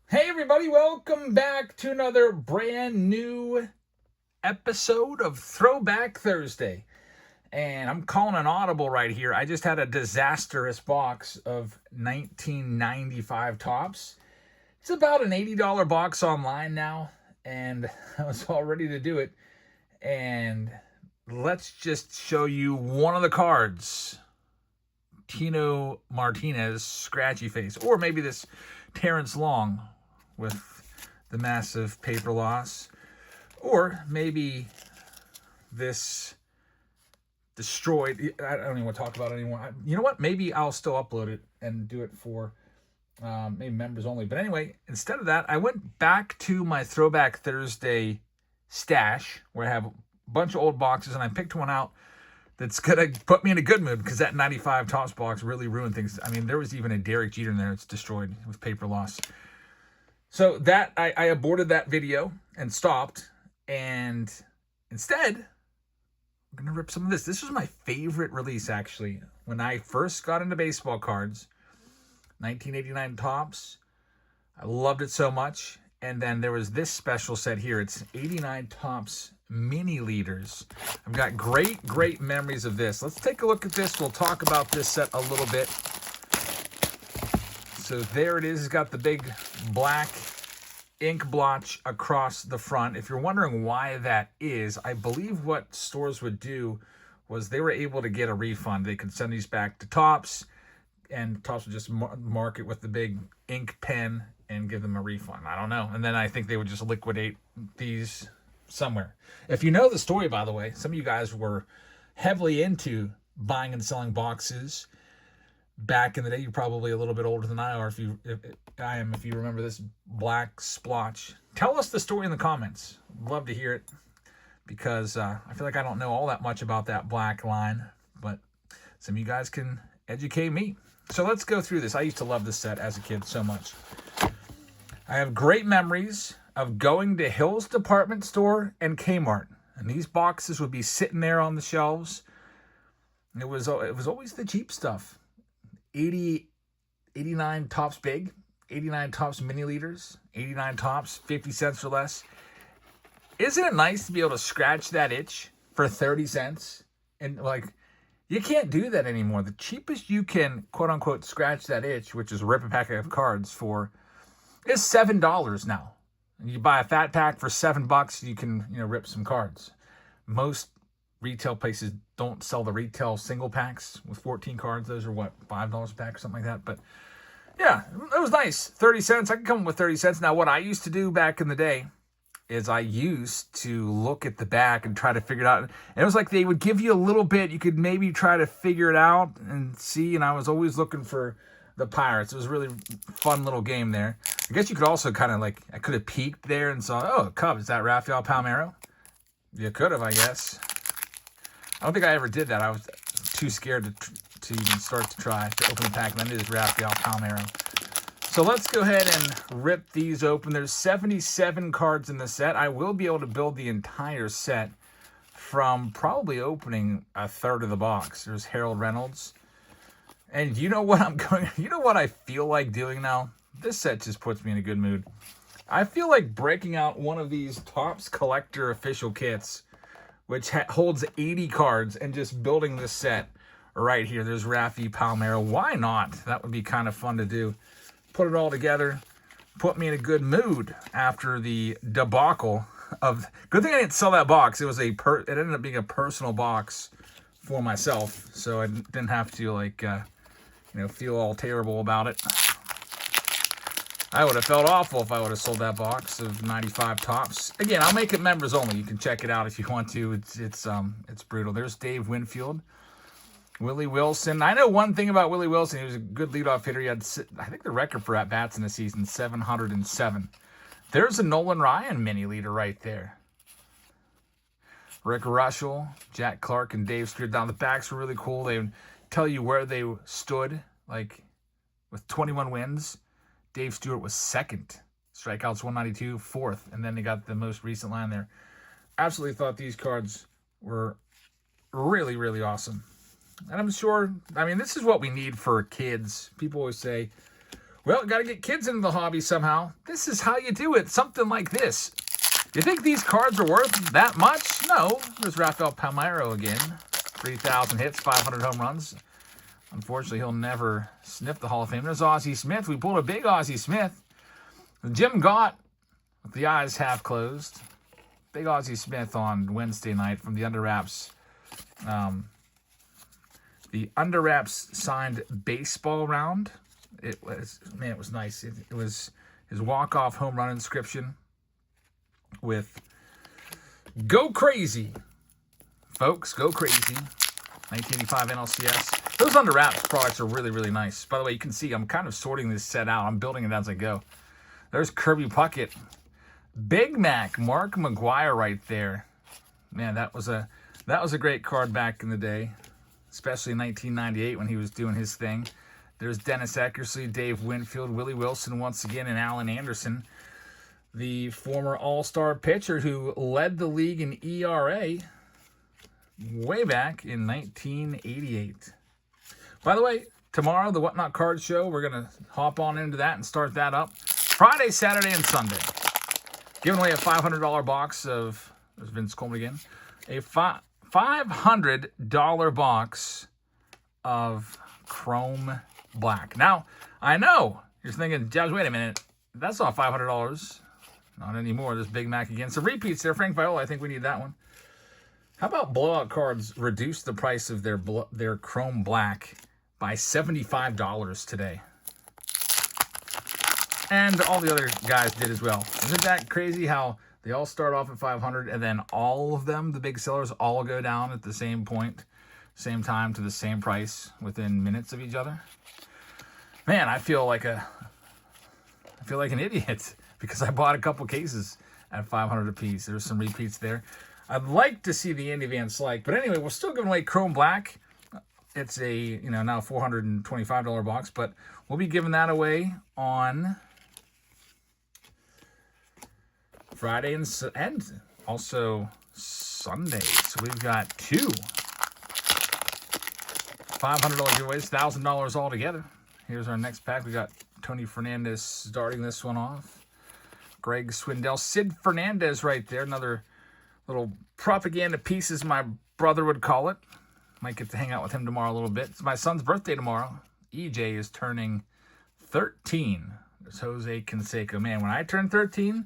Hey everybody, welcome back to another brand new episode of Throwback Thursday. And I'm calling an audible right here. I just had a disastrous box of 1995 Topps. It's about an $80 box online now, and I was all ready to do it. And let's just show you one of the cards. Tino Martinez, scratchy face, or maybe this Terrence Long with the massive paper loss, or maybe this destroyed. I don't even want to talk about it anymore. You know what? Maybe I'll still upload it and do it for maybe members only. But anyway, instead of that, I went back to my Throwback Thursday stash where I have a bunch of old boxes, and I picked one out that's going to put me in a good mood because that 95 Topps box really ruined things. I mean, there was even a Derek Jeter in there that's destroyed with paper loss. So that I aborted that video and stopped, and instead, I'm going to rip some of this. This was my favorite release, actually. When I first got into baseball cards, 1989 Topps, I loved it so much. And then there was this special set here. It's 89 Topps mini leaders. I've got great memories of this. Let's take a look at this. We'll talk about this set a little bit. So there it is. It's got the big black ink blotch across the front. If you're wondering why that is, I believe what stores would do was they were able to get a refund. They could send these back to Topps, and Topps would just mark it with the big ink pen and give them a refund. I don't know. And then I think they would just liquidate these somewhere. If you know the story, by the way, some of you guys were heavily into buying and selling boxes back in the day. You're probably a little bit older than I are, if you remember this black splotch. Tell us the story in the comments. Love to hear it, because I feel like I don't know all that much about that black line, but some of you guys can educate me. So let's go through this. I used to love this set as a kid so much. I have great memories of going to Hill's department store and Kmart, and these boxes would be sitting there on the shelves. It was always the cheap stuff. 89 Topps big, 89 Topps mini liters, 89 Topps 50 cents or less. Isn't it nice to be able to scratch that itch for 30 cents? And like, you can't do that anymore. The cheapest you can, quote unquote, scratch that itch, which is rip a pack of cards for, is $7 now. And you buy a fat pack for $7, you can, rip some cards. Most retail places don't sell the retail single packs with 14 cards. Those are what, $5 a pack or something like that. But yeah, it was nice. 30 cents. I can come up with 30 cents. Now, what I used to do back in the day is I used to look at the back and try to figure it out. And it was like they would give you a little bit. You could maybe try to figure it out and see. And I was always looking for the Pirates. It was a really fun little game there. I guess you could also kind of like, I could have peeked there and saw, oh, Cubs, is that Rafael Palmeiro? You could have, I guess. I don't think I ever did that. I was too scared to even start to try to open the pack. And then it is Rafael Palmeiro. So let's go ahead and rip these open. There's 77 cards in the set. I will be able to build the entire set from probably opening a third of the box. There's Harold Reynolds. And you know what you know what I feel like doing now? This set just puts me in a good mood. I feel like breaking out one of these Topps Collector official kits, which holds 80 cards, and just building this set right here. There's Rafi Palmeiro. Why not? That would be kind of fun to do. Put it all together, put me in a good mood after the debacle of. Good thing I didn't sell that box. It ended up being a personal box for myself, so I didn't have to feel all terrible about it. I would have felt awful if I would have sold that box of 95 Topps. Again, I'll make it members only. You can check it out if you want to. It's brutal. There's Dave Winfield. Willie Wilson. I know one thing about Willie Wilson. He was a good leadoff hitter. He had, I think, the record for at-bats in the season, 707. There's a Nolan Ryan mini leader right there. Rick Russell, Jack Clark, and Dave Stewart. Down the backs were really cool. They would tell you where they stood, like with 21 wins. Dave Stewart was second. Strikeouts 192, fourth. And then they got the most recent line there. Absolutely thought these cards were really, really awesome. And I'm sure, this is what we need for kids. People always say, Well, got to get kids into the hobby somehow. This is how you do it. Something like this. You think these cards are worth that much? No. There's Rafael Palmeiro again. 3,000 hits, 500 home runs. Unfortunately, he'll never sniff the Hall of Fame. There's Ozzie Smith. We pulled a big Ozzie Smith. Jim Gott, with the eyes half closed. Big Ozzie Smith on Wednesday night from the Under Wraps. The Under Wraps signed baseball round. It was nice. It was his walk-off home run inscription with "Go Crazy." Folks, go crazy. 1985 NLCS. Those Under Wraps products are really, really nice. By the way, you can see I'm kind of sorting this set out. I'm building it as I go. There's Kirby Puckett. Big Mac, Mark McGuire right there. Man, that was a great card back in the day, especially in 1998 when he was doing his thing. There's Dennis Eckersley, Dave Winfield, Willie Wilson once again, and Alan Anderson, the former All-Star pitcher who led the league in ERA way back in 1988. By the way, tomorrow, the Whatnot Card Show, we're going to hop on into that and start that up. Friday, Saturday, and Sunday. Giving away a $500 box of, there's Vince Coleman again, a $500 box of Chrome Black. Now, I know you're thinking, Jabs, wait a minute. That's not $500. Not anymore. There's Big Mac again. Some repeats there. Frank Viola, I think we need that one. How about blowout cards reduce the price of their Chrome Black by $75 today? And all the other guys did as well. Isn't that crazy how they all start off at $500 and then all of them, the big sellers, all go down at the same point, same time to the same price within minutes of each other? Man, I feel like an idiot because I bought a couple cases at $500 a piece. There's some repeats there. I'd like to see the Andy Van Slyke, but anyway, we're still giving away Chrome Black. It's a now $425 box, but we'll be giving that away on Friday and also Sunday. So we've got two $500 giveaways, $1,000 all together. Here's our next pack. We got Tony Fernandez starting this one off. Greg Swindell, Sid Fernandez right there. Another little propaganda piece, as my brother would call it. Might get to hang out with him tomorrow a little bit. It's my son's birthday tomorrow. EJ is turning 13. There's Jose Canseco. Man, when I turned 13,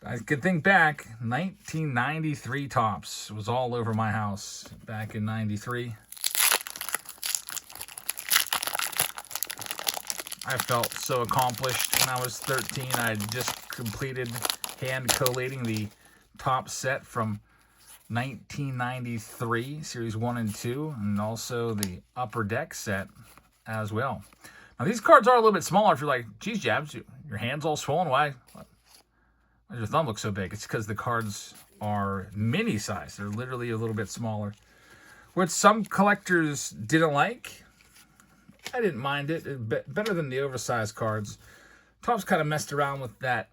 I could think back. 1993 Topps was all over my house back in 93. I felt so accomplished when I was 13. I had just completed hand collating the top set from 1993, Series 1 and 2, and also the Upper Deck set as well. Now, these cards are a little bit smaller. If you're like, geez, Jabs, your hand's all swollen. Why does your thumb look so big? It's because the cards are mini size. They're literally a little bit smaller, which some collectors didn't like. I didn't mind it. Better than the oversized cards. Topps kind of messed around with that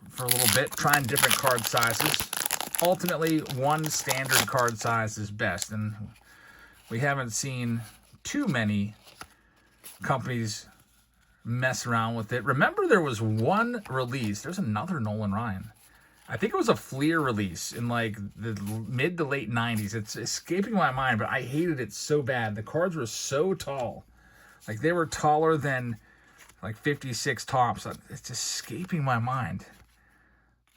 for a little bit, trying different card sizes. Ultimately, one standard card size is best, and we haven't seen too many companies mess around with it. Remember, there was one release. There's another Nolan Ryan. I think it was a Fleer release in like the mid to late 90s. It's escaping my mind, but I hated it so bad. The cards were so tall. Like, they were taller than like 56 Topps. It's escaping my mind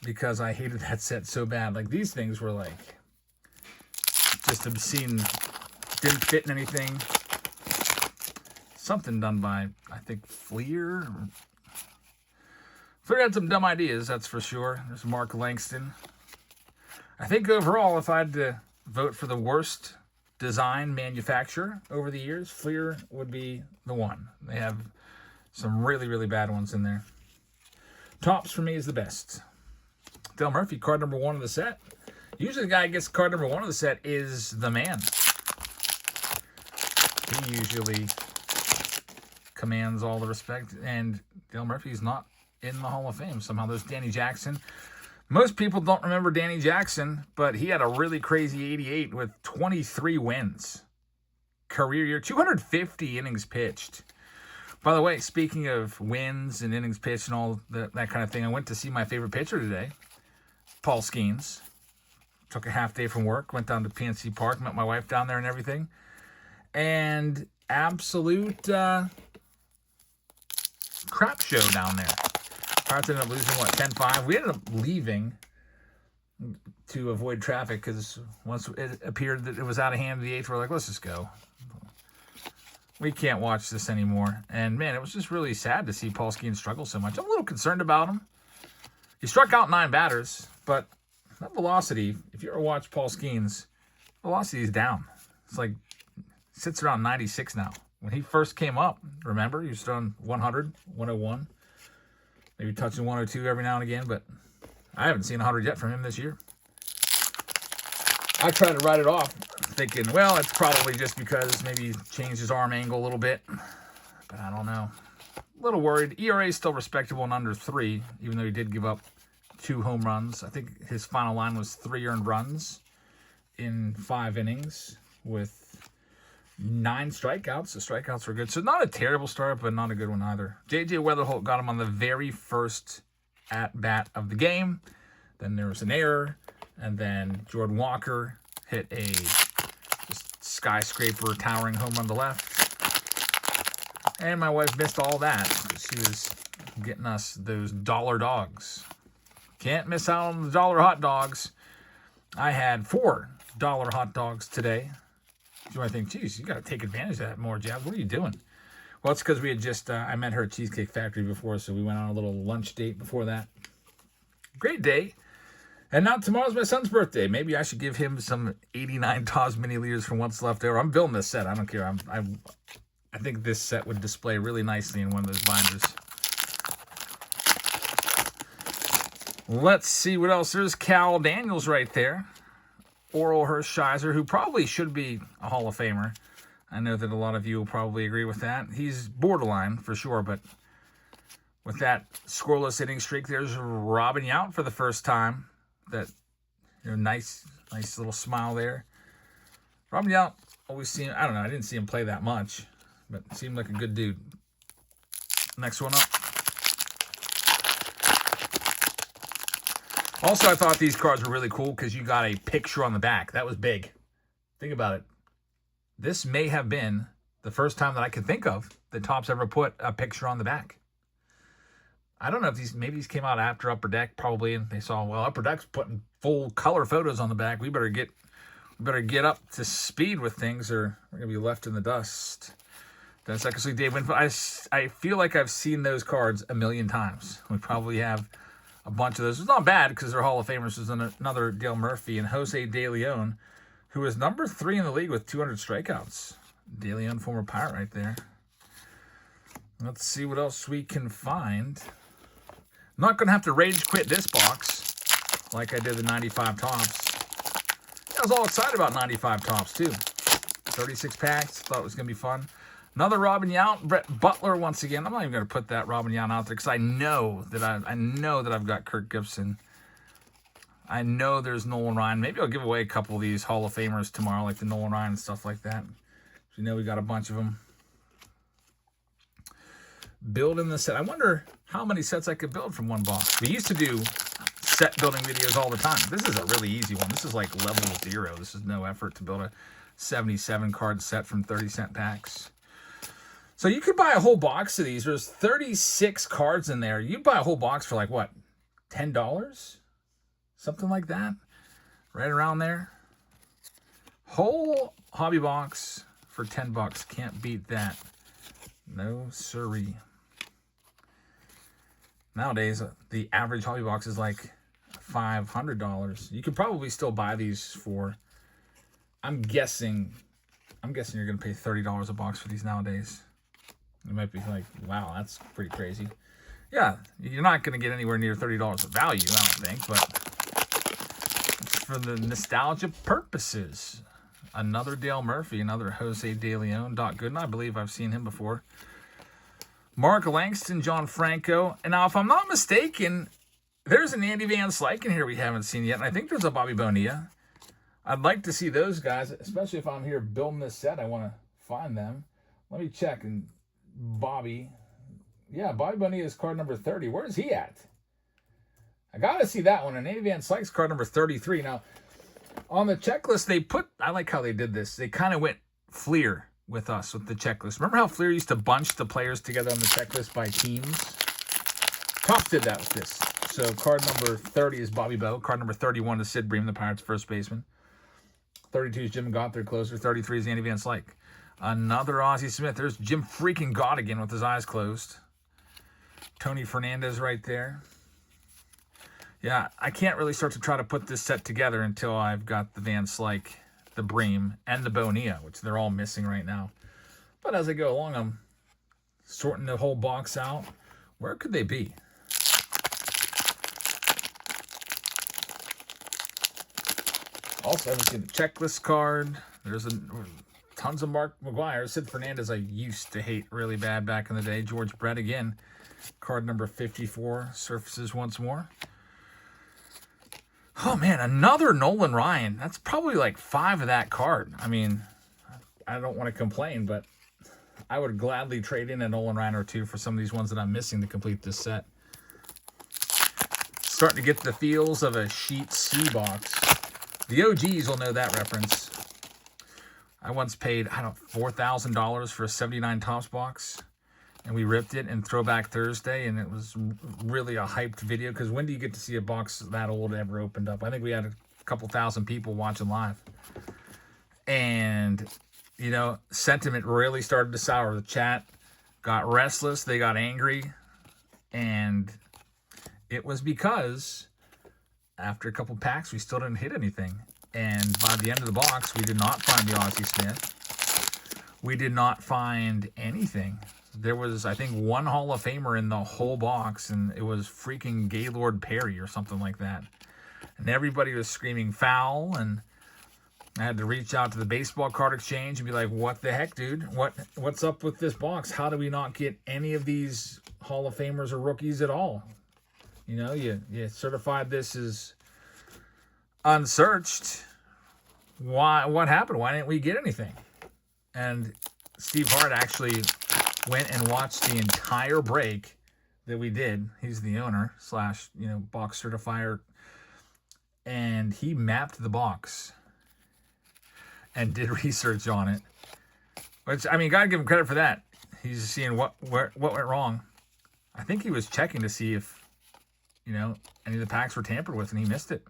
because I hated that set so bad. Like, these things were like just obscene. Didn't fit in anything. Something done by, I think, Fleer. Fleer had some dumb ideas, that's for sure. There's Mark Langston. I think overall, if I had to vote for the worst design manufacturer over the years, Fleer would be the one. They have some really, really bad ones in there. Topps for me is the best. Dale Murphy, card number 1 of the set. Usually the guy who gets card number 1 of the set is the man. He usually commands all the respect, and Dale Murphy's not in the Hall of Fame. Somehow there's Danny Jackson. Most people don't remember Danny Jackson, but he had a really crazy 88 with 23 wins. Career year, 250 innings pitched. By the way, speaking of wins and innings pitched and all that kind of thing, I went to see my favorite pitcher today, Paul Skenes. Took a half day from work, went down to PNC Park, met my wife down there and everything. And absolute crap show down there. Pirates ended up losing, 10-5. We ended up leaving to avoid traffic because once it appeared that it was out of hand in the eighth, we're like, let's just go. We can't watch this anymore. And, man, it was just really sad to see Paul Skenes struggle so much. I'm a little concerned about him. He struck out 9 batters, but that velocity, if you ever watch Paul Skenes, velocity is down. It's like, sits around 96 now. When he first came up, remember, he was throwing 100, 101, maybe touching 102 every now and again, but I haven't seen 100 yet from him this year. I tried to write it off, thinking, well, it's probably just because maybe he changed his arm angle a little bit, but I don't know. A little worried. ERA is still respectable and under 3, even though he did give up 2 home runs. I think his final line was 3 earned runs in 5 innings with 9 strikeouts. The strikeouts were good. So not a terrible start, but not a good one either. J.J. Weatherholt got him on the very first at-bat of the game. Then there was an error. And then Jordan Walker hit a just skyscraper towering home run to left. And my wife missed all that. She was getting us those dollar dogs. Can't miss out on the dollar hot dogs. I had $4 hot dogs today. You might think, geez, you got to take advantage of that more, Jab. What are you doing? Well, it's because we had just, I met her at Cheesecake Factory before, so we went on a little lunch date before that. Great day. And now tomorrow's my son's birthday. Maybe I should give him some 89 TOPPS mini leaders from what's left over. I'm building this set. I don't care. I think this set would display really nicely in one of those binders. Let's see what else. There's Cal Daniels right there. Oral Hershiser, who probably should be a Hall of Famer. I know that a lot of you will probably agree with that. He's borderline for sure, but with that scoreless inning streak, there's Robin Yount for the first time. That, nice little smile there. Robin Yount always seemed, I don't know, I didn't see him play that much, but seemed like a good dude. Next one up. Also, I thought these cards were really cool because you got a picture on the back. That was big. Think about it. This may have been the first time that I could think of that TOPPS ever put a picture on the back. I don't know if maybe these came out after Upper Deck, probably, and they saw, well, Upper Deck's putting full color photos on the back. We better get up to speed with things, or we're gonna be left in the dust. Then second week, Dave Winfield. I feel like I've seen those cards a million times. We probably have a bunch of those. It's not bad because they're Hall of Famers. There's another Dale Murphy and Jose De Leon, who is number 3 in the league with 200 strikeouts. De Leon, former Pirate right there. Let's see what else we can find. I'm not going to have to rage quit this box like I did the 95 TOPPS. I was all excited about 95 TOPPS too. 36 packs. Thought it was going to be fun. Another Robin Yount, Brett Butler once again. I'm not even going to put that Robin Yount out there because I know that I've got Kirk Gibson. I know there's Nolan Ryan. Maybe I'll give away a couple of these Hall of Famers tomorrow, like the Nolan Ryan and stuff like that. You know we got a bunch of them. Building the set. I wonder how many sets I could build from one box. We used to do set building videos all the time. This is a really easy one. This is like level 0. This is no effort to build a 77 card set from 30-cent packs. So you could buy a whole box of these. There's 36 cards in there. You buy a whole box for like what? $10? Something like that. Right around there. Whole hobby box for $10. Can't beat that. No siree. Nowadays, the average hobby box is like $500. You could probably still buy these for, I'm guessing you're going to pay $30 a box for these nowadays. You might be like, wow, that's pretty crazy. Yeah, you're not going to get anywhere near $30 of value, I don't think, but it's for the nostalgia purposes. Another Dale Murphy, another Jose De Leon. Doc Gooden, I believe I've seen him before. Mark Langston, John Franco. And now, if I'm not mistaken, there's an Andy Van Slyke in here we haven't seen yet. And I think there's a Bobby Bonilla. I'd like to see those guys, especially if I'm here building this set. I want to find them. Let me check. And Bobby. Yeah, Bobby Bonilla is card number 30. Where's he at? I got to see that one. And Andy Van Slyke's card number 33. Now, on the checklist, they put, I like how they did this. They kind of went Fleer with us with the checklist. Remember how Fleer used to bunch the players together on the checklist by teams? Topps did that with this. So card number 30 is Bobby Bowe. Card number 31 is Sid Bream, the Pirates' first baseman. 32 is Jim Gott, their closer. 33 is Andy Van Slyke. Another Ozzie Smith. There's Jim freaking Gott again with his eyes closed. Tony Fernandez right there. Yeah, I can't really start to try to put this set together until I've got the Van Slyke, the Bream, and the Bonilla, which they're all missing right now. But as I go along, I'm sorting the whole box out. Where could they be? Also, I haven't seen the checklist card. There's tons of Mark McGwire. Sid Fernandez I used to hate really bad back in the day. George Brett again. Card number 54 surfaces once more. Oh, man, another Nolan Ryan. That's probably like 5 of that card. I mean, I don't want to complain, but I would gladly trade in a Nolan Ryan or 2 for some of these ones that I'm missing to complete this set. Starting to get the feels of a Sheet C box. The OGs will know that reference. I once paid, $4,000 for a 79 Topps box. And we ripped it in Throwback Thursday, and it was really a hyped video, because when do you get to see a box that old ever opened up? I think we had a couple thousand people watching live. And, you know, sentiment really started to sour. The chat got restless. They got angry. And it was because after a couple packs, we still didn't hit anything. And by the end of the box, we did not find the Ozzie Smith. We did not find anything. There was, I think, one Hall of Famer in the whole box, and it was freaking Gaylord Perry or something like that. And everybody was screaming foul, and I had to reach out to the baseball card exchange and be like, what the heck, dude? What's up with this box? How do we not get any of these Hall of Famers or rookies at all? You know, you certified this as unsearched. What happened? Why didn't we get anything? And Steve Hart actually went and watched the entire break that we did. He's the owner / box certifier. And he mapped the box and did research on it. Which, I mean, gotta give him credit for that. He's seeing what went wrong. I think he was checking to see if, any of the packs were tampered with, and he missed it.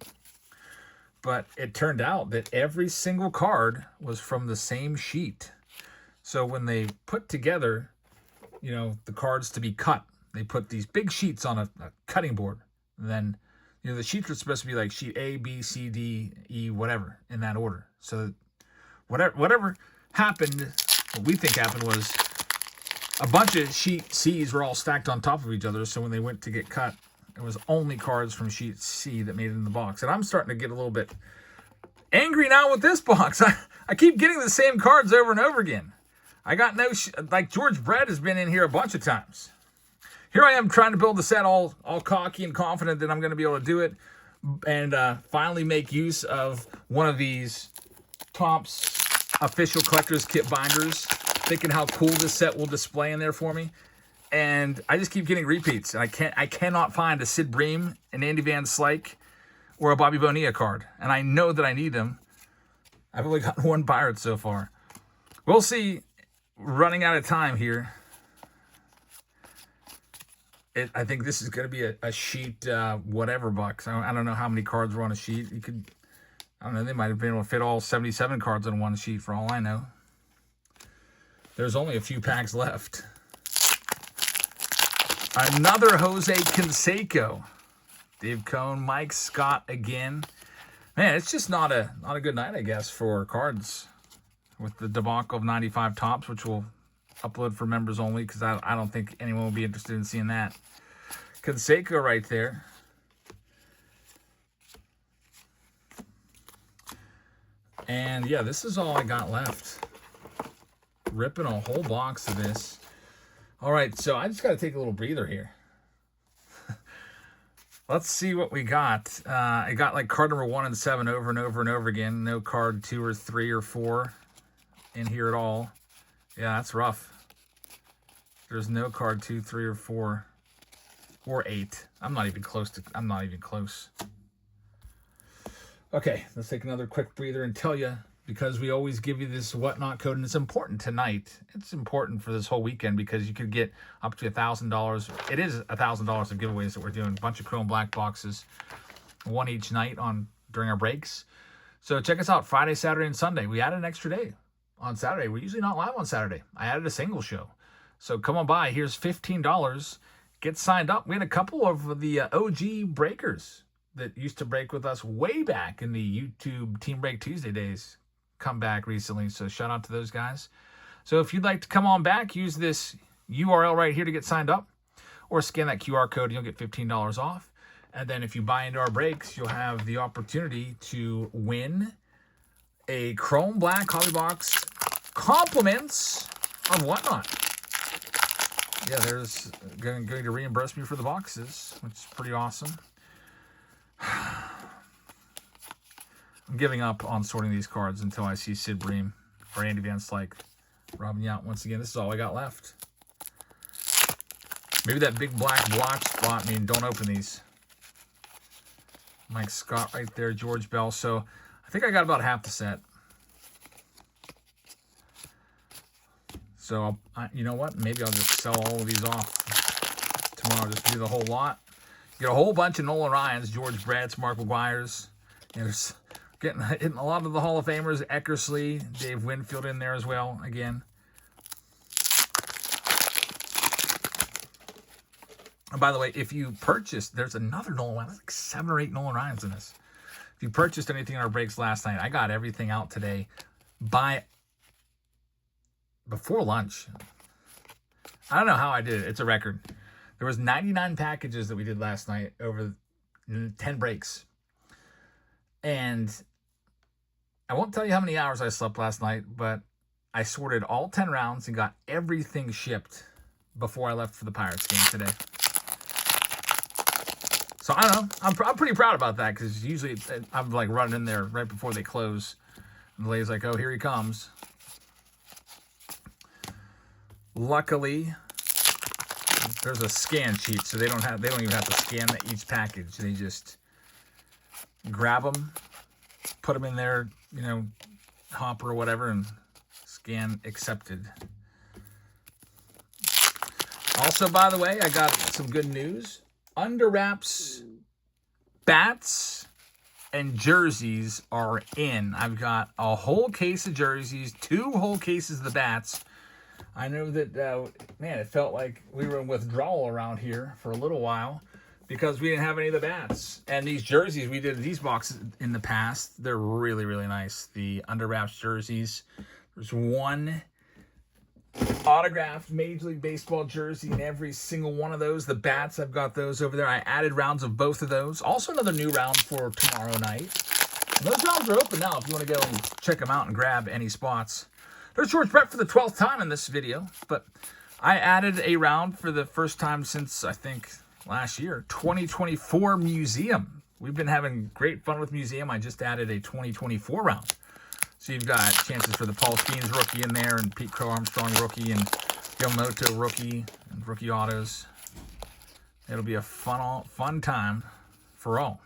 But it turned out that every single card was from the same sheet. So when they put together, the cards to be cut, they put these big sheets on a cutting board. And then, the sheets are supposed to be like sheet A, B, C, D, E, whatever, in that order. So whatever happened, what we think happened was a bunch of sheet C's were all stacked on top of each other. So when they went to get cut, it was only cards from sheet C that made it in the box. And I'm starting to get a little bit angry now with this box. I keep getting the same cards over and over again. I got like George Brett has been in here a bunch of times. Here I am trying to build the set all cocky and confident that I'm going to be able to do it and finally make use of one of these Topps official collector's kit binders, thinking how cool this set will display in there for me. And I just keep getting repeats. I cannot find a Sid Bream, an Andy Van Slyke, or a Bobby Bonilla card. And I know that I need them. I've only gotten one Pirate so far. We'll see. Running out of time here. I think this is going to be a sheet whatever box. I don't know how many cards were on a sheet. I don't know, they might have been able to fit all 77 cards on one sheet for all I know. There's only a few packs left. Another Jose Canseco. Dave Cohn, Mike Scott again. Man, it's just not a good night, I guess, for cards. With the debacle of 95 Topps, which we'll upload for members only, because I don't think anyone will be interested in seeing that. Canseco right there. And yeah, this is all I got left. Ripping a whole box of this. All right, so I just got to take a little breather here. Let's see what we got. I got like card number 1 and 7 over and over and over again. No card 2 or 3 or 4 in here at all. Yeah, that's rough. There's no card 2, 3, or 4, or 8. I'm not even close. Okay, let's take another quick breather and tell you, because we always give you this whatnot code, and it's important tonight. It's important for this whole weekend because you could get up to $1,000. It is $1,000 of giveaways that we're doing. A bunch of chrome black boxes, one each night during our breaks. So check us out Friday, Saturday, and Sunday. We added an extra day on Saturday. We're usually not live on Saturday. I added a single show. So come on by. Here's $15. Get signed up. We had a couple of the OG breakers that used to break with us way back in the YouTube Team Break Tuesday days come back recently. So shout out to those guys. So if you'd like to come on back, use this URL right here to get signed up, or scan that QR code and you'll get $15 off. And then if you buy into our breaks, you'll have the opportunity to win a chrome black hobby box compliments of whatnot. Yeah, there's going to reimburse me for the boxes, which is pretty awesome. I'm giving up on sorting these cards until I see Sid Bream or Andy Van Slyke robbing you out once again. This is all I got left. Maybe that big black blotch spot don't open these. Mike Scott right there, George Bell. So I think I got about half the set. So you know what? Maybe I'll just sell all of these off tomorrow. Just do the whole lot. Get a whole bunch of Nolan Ryans, George Brad's, Mark McGuire's. There's hitting a lot of the Hall of Famers. Eckersley, Dave Winfield in there as well. Again. And by the way, if you purchased, there's another Nolan Ryan. There's like 7 or 8 Nolan Ryans in this. If you purchased anything in our breaks last night, I got everything out today before lunch. I don't know how I did it. It's a record. There was 99 packages that we did last night over 10 breaks. And I won't tell you how many hours I slept last night, but I sorted all 10 rounds and got everything shipped before I left for the Pirates game today. So I don't know. I'm pretty proud about that because usually I'm like running in there right before they close. And the lady's like, oh, here he comes. Luckily, there's a scan sheet, so they don't even have to scan each package. They just grab them, put them in their, hopper or whatever, and scan accepted. Also, by the way, I got some good news. Under Wraps bats and jerseys are in. I've got a whole case of jerseys, 2 whole cases of the bats. I know that, man, it felt like we were in withdrawal around here for a little while because we didn't have any of the bats. And these jerseys, we did these boxes in the past. They're really, really nice. The Under Wraps jerseys. There's 1 autographed Major League Baseball jersey in every single one of those. The bats, I've got those over there. I added rounds of both of those. Also another new round for tomorrow night. And those rounds are open now if you want to go and check them out and grab any spots. There's George Brett for the 12th time in this video, but I added a round for the first time since, I think, last year. 2024 Museum. We've been having great fun with Museum. I just added a 2024 round. So you've got chances for the Paul Skenes rookie in there, and Pete Crow Armstrong rookie, and Yamamoto rookie, and rookie autos. It'll be a fun time for all.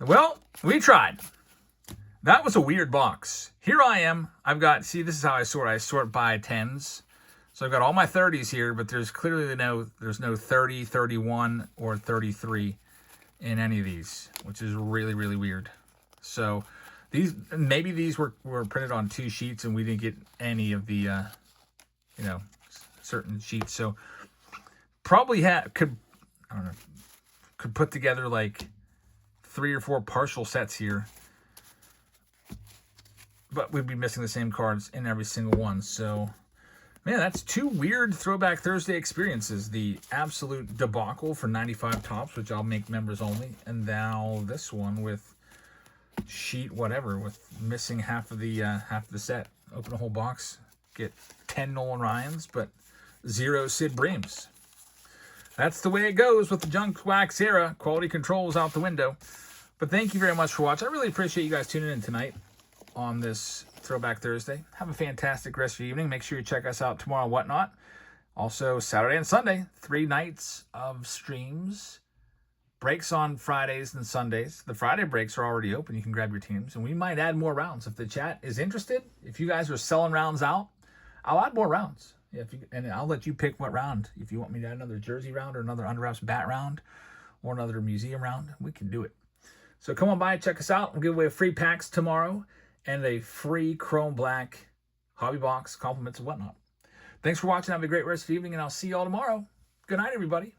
Well, we tried. That was a weird box. Here I am. I've got, see, this is how I sort. I sort by 10s. So I've got all my 30s here, but there's clearly there's no 30, 31, or 33 in any of these, which is really, really weird. So maybe these were printed on 2 sheets and we didn't get any of the, certain sheets. So probably could put together like 3 or 4 partial sets here. But we'd be missing the same cards in every single one. So, man, that's 2 weird Throwback Thursday experiences. The absolute debacle for 95 Topps, which I'll make members only. And now this one with sheet whatever, with missing half of the set. Open a whole box, get 10 Nolan Ryans, but 0 Sid Breams. That's the way it goes with the junk wax era. Quality control is out the window. But thank you very much for watching. I really appreciate you guys tuning in tonight on this Throwback Thursday. Have a fantastic rest of your evening. Make sure you check us out tomorrow, Whatnot. Also, Saturday and Sunday, 3 nights of streams. Breaks on Fridays and Sundays. The Friday breaks are already open. You can grab your teams. And we might add more rounds. If the chat is interested, if you guys are selling rounds out, I'll add more rounds. And I'll let you pick what round. If you want me to add another jersey round or another under wraps bat round or another museum round, we can do it. So come on by, check us out. We'll give away free packs tomorrow and a free Chrome Black hobby box, compliments and whatnot. Thanks for watching. Have a great rest of the evening, and I'll see you all tomorrow. Good night, everybody.